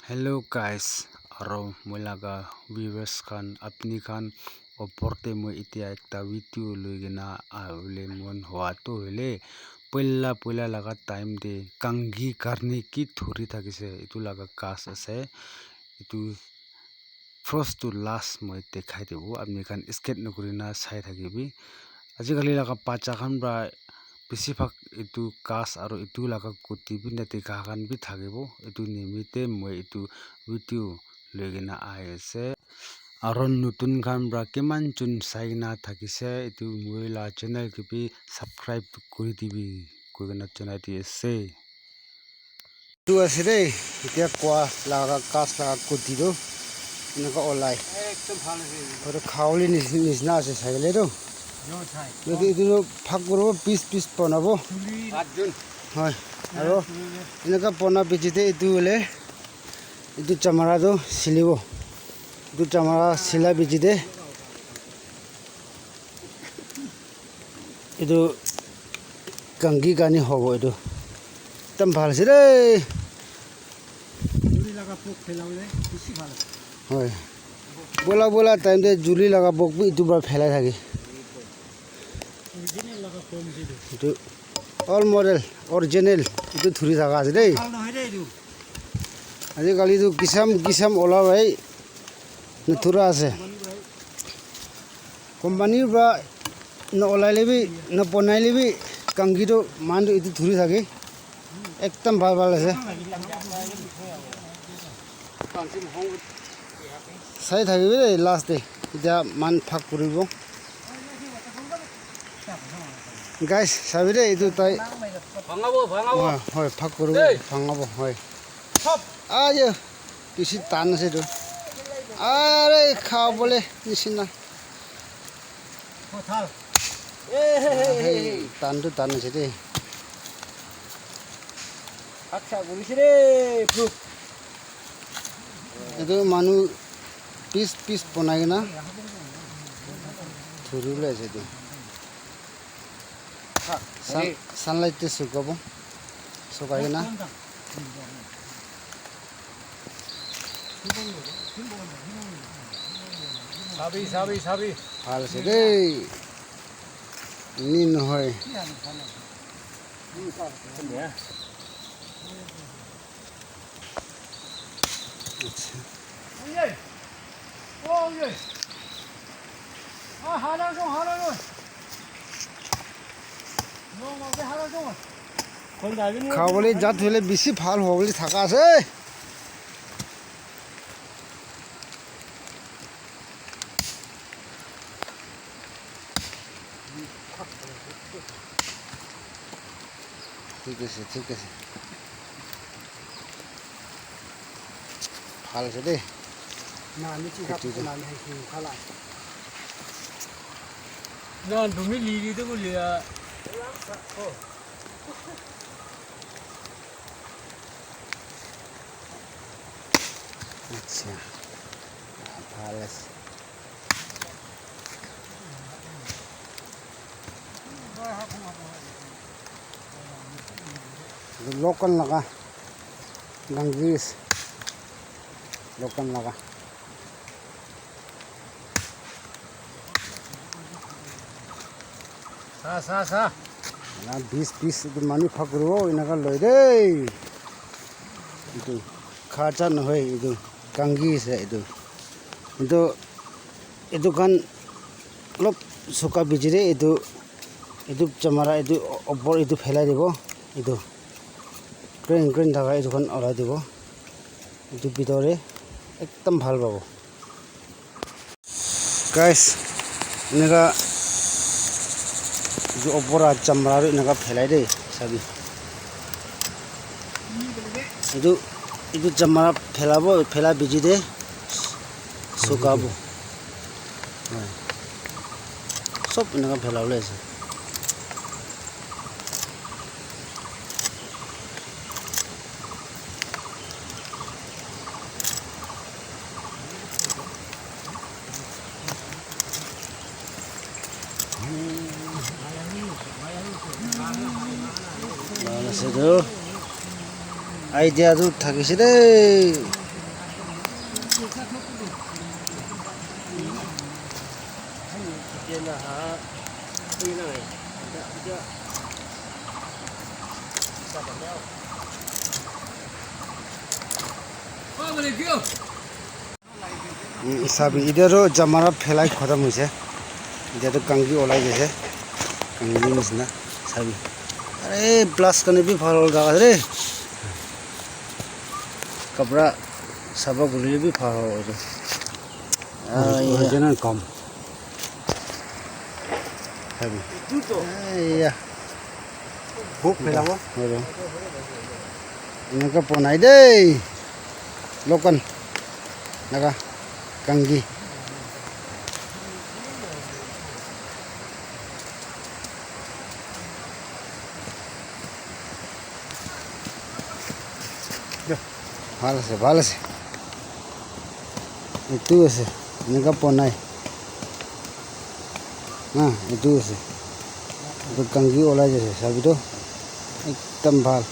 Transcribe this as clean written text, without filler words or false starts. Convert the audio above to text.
Hello guys, aro mulaga viewers khan apni khan oporte mo itia ekta video loigena aule mon hwa to hele poila laga time de kangi karne ki thuri thakise itu laga kas ase itu first to last moi dekhai debo apni khan skip nokurina sai thakibi ajikali laga pacha khan ba বেছিভাগ এটু কাছ আৰু এটু লাগা কুটি B নেদেখা খান B থাকিব এটু নিমিতে মই এটু ভিডিও লৈগিনা আই আছে আৰু নতুন খান ব্ৰা কিমান চুন চাইনা থাকিছে এটু মই লা চেনেল কিবি সাবস্ক্ৰাইব কৰি দিবি কইনা জনাই দি আছে টু আছে দেই এতিয়া কোৱা লাগা কাছ লাগা কুটি দো এনেকা ওলাই একদম ভাল আছে আৰু খাওলি নিচিনা আছে চাইলে দো যদি itu ভাগ কৰিব পিস বনাব হয় আৰু এনেকা বনা পিছতে itu হলে itu চামৰাটো সিলিব itu চামৰা সিলা পিছতে itu কাংগি গানি হ'ব itu একদম ভাল আছে দেই জুলি লাগা পোক ফেলালে বেছি ভাল হয় বলা টাইম দে জুলি লাগা পোক itu বৰ ফেলাই থাকে itu all model original itu thuri thaga ase dei aji kali tu kisam ola bhai thura ase company ba no olai lebi no ponai lebi kangi to man itu thuri thage ekdam bhal ase sai thakibe dei last day ida man phak koribo guys sabire itu tai bangabo hoy phak koru bangabo hoy ayo kisi tan ase do are kha bole nisina kothal tan ase de acha bolis re proof itu manu piece bonai na thurule ase do sunlight te sukabo sukai na sabi hal se dei nin hoy খাবলে জাত হলে বেশি ভাল হ'ব বুলি থাকা আছে ঠিক আছে ভাল আছে দে না নিচি না নাই খালা না তুমি লিলি তো বলিয়া अच्छा भालस लोकल लगा गंगीस लोकल लगा सा ना 20 पीस मानी फकरो इनका लय दे itu khacha নহয় itu kangi se itu kan lop suka bijire itu chamara itu opor itu phelai dibo itu green thaga itu kan orai dibo itu bidore ekdam bhal pabo guys nega itu opora chamara nega phelai dei sabi itu jamara phela biji de sukabo sob naga phela ase idea tu thakise dei চাবি এতিয়াতো জামাৰা ফেলাই খতম হৈছে এতিয়াতো কাংগি ওলাই গৈছে কাংগি নিচিনা চাবি আৰে প্লাছ কাৰণে বি ভাল হ'ল গাছ ৰে কপৰা চাব গ'লে বি ভাল হ'ব এইটো কম চাবি এয়া ভোক পেলাব এনেকৈ বনাই দেই লোকন নাগা কাংগি ভাল আছে এইটো আছে এনেকুৱা বনাই এইটো আছে কাংগি ওলাই গৈছে চাবিটো একদম ভাল